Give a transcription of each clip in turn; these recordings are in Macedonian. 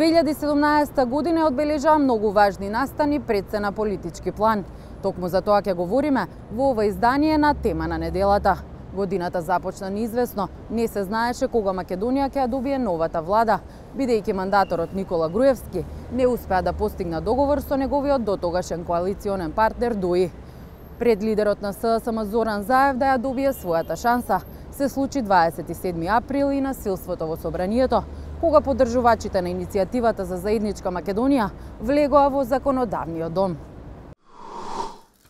2017 година одбележаа многу важни настани пред се на политички план. Токму за тоа ќе говориме во ова издание на Тема на неделата. Годината започна неизвестно, не се знаеше кога Македонија ќе ја добие новата влада, бидејќи мандаторот Никола Груевски не успеа да постигна договор со неговиот дотогашен коалиционен партнер ДУИ. Пред лидерот на СДСМ Зоран Заев да ја добие својата шанса, се случи 27 април и насилството во собранието, кога поддржувачите на иницијативата за заедничка Македонија влегоа во законодавниот дом.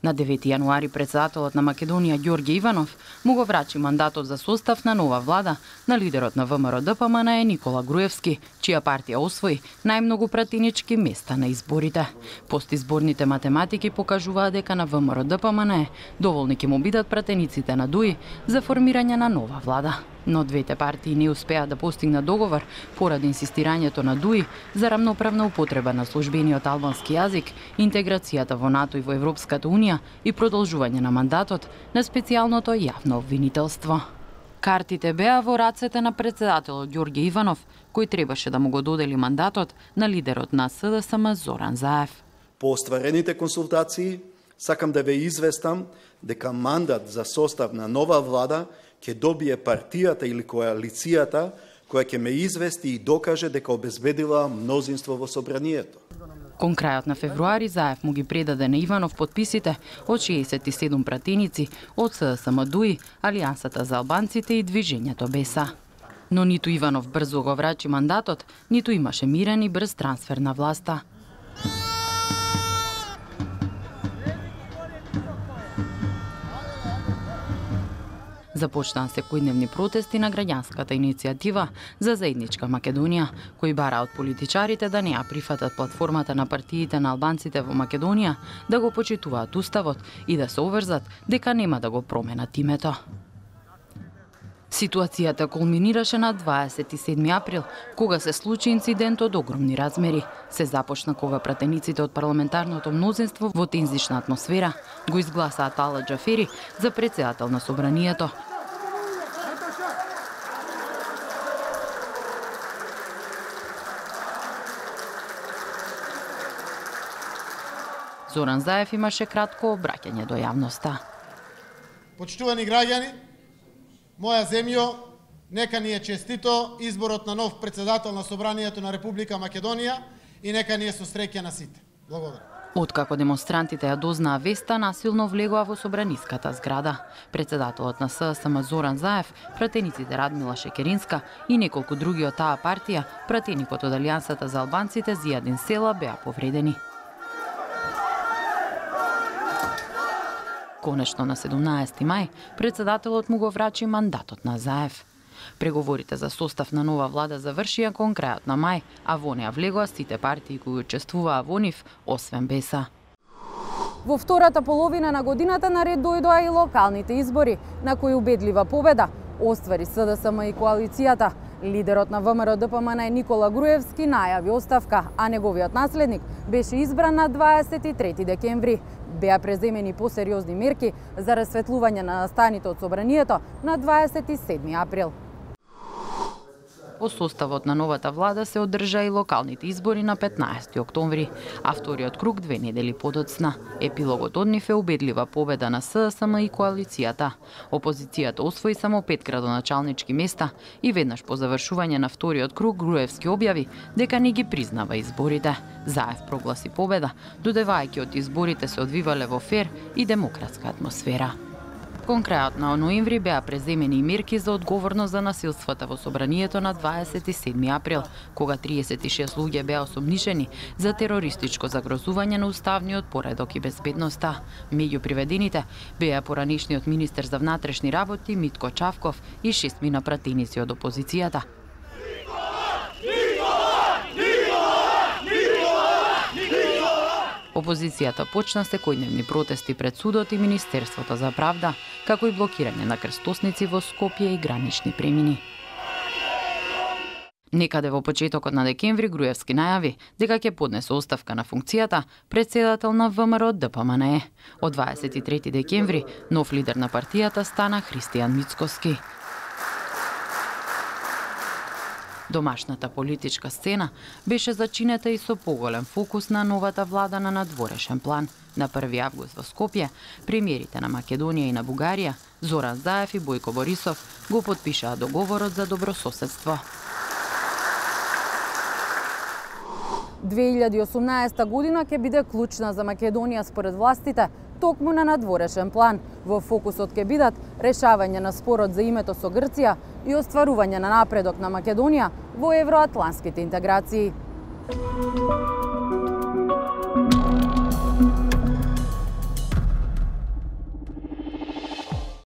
На 9 јануари председателот на Македонија Ѓорѓе Иванов му го врачи мандатот за состав на нова влада на лидерот на ВМРО-ДПМНЕ Никола Груевски, чија партија освои најмногу пратенички места на изборите. Постизборните математики покажуваат дека на ВМРО-ДПМНЕ доволни ќе му бидат пратениците на ДУИ за формирање на нова влада. Но двете партии не успеа да постигнат договор поради инсистирањето на ДУИ за рамноправна употреба на службениот албански јазик, интеграцијата во НАТО и во Европската унија и продолжување на мандатот на специјалното јавно обвинителство. Картите беа во рацете на председателот Ѓорѓе Иванов, кој требаше да му го додели мандатот на лидерот на СДСМ Зоран Заев. По остварените консултации, сакам да ве известам дека мандат за состав на нова влада ќе добие партијата или коалицијата која ќе ме извести и докаже дека обезбедила мнозинство во собранието. Кон крајот на февруари Заев му ги предаде на Иванов подписите од 67 пратеници од СДСМ ДУИ, Алијансата за албанците и Движењето БЕСА. Но ниту Иванов брзо го врачи мандатот, ниту имаше мирен и брз трансфер на власта. Започнаа секојдневни протести на граѓанската иницијатива за заедничка Македонија, кои бараат од политичарите да не ја прифатат платформата на партиите на албанците во Македонија, да го почитуваат уставот и да се обврзат дека нема да го променат името. Ситуацијата кулминираше на 27 април, кога се случи инцидент од огромни размери. Се започна кога пратениците од парламентарното мнозинство во тензична атмосфера го изгласаа Тала Џафери за председател на собранието. Зоран Заев имаше кратко обраќање до јавноста. Почитувани граѓани, моја земјо, нека ни е честито изборот на нов председател на Собранието на Република Македонија и нека ни е со среќа на сите. Благодарам. Откако демонстрантите ја дознаа веста, насилно влегоа во собраниската зграда. Председателот на СДСМ Зоран Заев, пратениците Радмила Шекеринска и неколку други од таа партија, пратеникот од Алијансата за албанците Зијадин Села беа повредени. Конечно на 17 мај, председателот му го врачи мандатот на Заев. Преговорите за состав на нова влада завршија кон крајот на мај, а во неа влегоа сите партии кои учествуваа во нив, освен БЕСА. Во втората половина на годината наред дојдоа и локалните избори, на кои убедлива победа оствари СДСМ и коалицијата. Лидерот на ВМРО-ДПМНЕ Никола Груевски најави оставка, а неговиот наследник беше избран на 23 декември. Беа преземени посериозни мерки за расветлување на настаните од собранието на 27 април. Во составот на новата влада се одржа и локалните избори на 15 октомври, а вториот круг 2 недели подоцна. Епилогот од нив е убедлива победа на СДСМ и коалицијата. Опозицијата освои само 5 градоначалнички места и веднаш по завршување на вториот круг Груевски објави дека не ги признава изборите. Заев прогласи победа, додевајќи од изборите се одвивале во фер и демократска атмосфера. Кон крајот на ноември беа преземени и мерки за одговорност за насилствата во собранието на 27 април, кога 36 луѓе беа осомнишени за терористичко загрозување на уставниот поредок и безбедноста. Меѓу приведените беа поранешниот министер за внатрешни работи Митко Чавков и 6 пратеници од опозицијата. Опозицијата почна секојдневни протести пред судот и Министерството за правда, како и блокирање на крстосници во Скопје и гранични премини. Некаде во почетокот на декември Груевски најави дека ќе поднесе оставка на функцијата председател на ВМРО-ДПМНЕ. Од 23 декември нов лидер на партијата стана Христијан Мицкоски. Домашната политичка сцена беше зачинета и со поголем фокус на новата влада на надворешен план. На 1 август во Скопје, премиерите на Македонија и на Бугарија, Зоран Заев и Бојко Борисов, го потпишаа договорот за добрососедство. 2018 година ќе биде клучна за Македонија според властите, токму на надворешен план. Во фокусот ќе бидат решавање на спорот за името со Грција и остварување на напредок на Македонија во евроатлантските интеграции.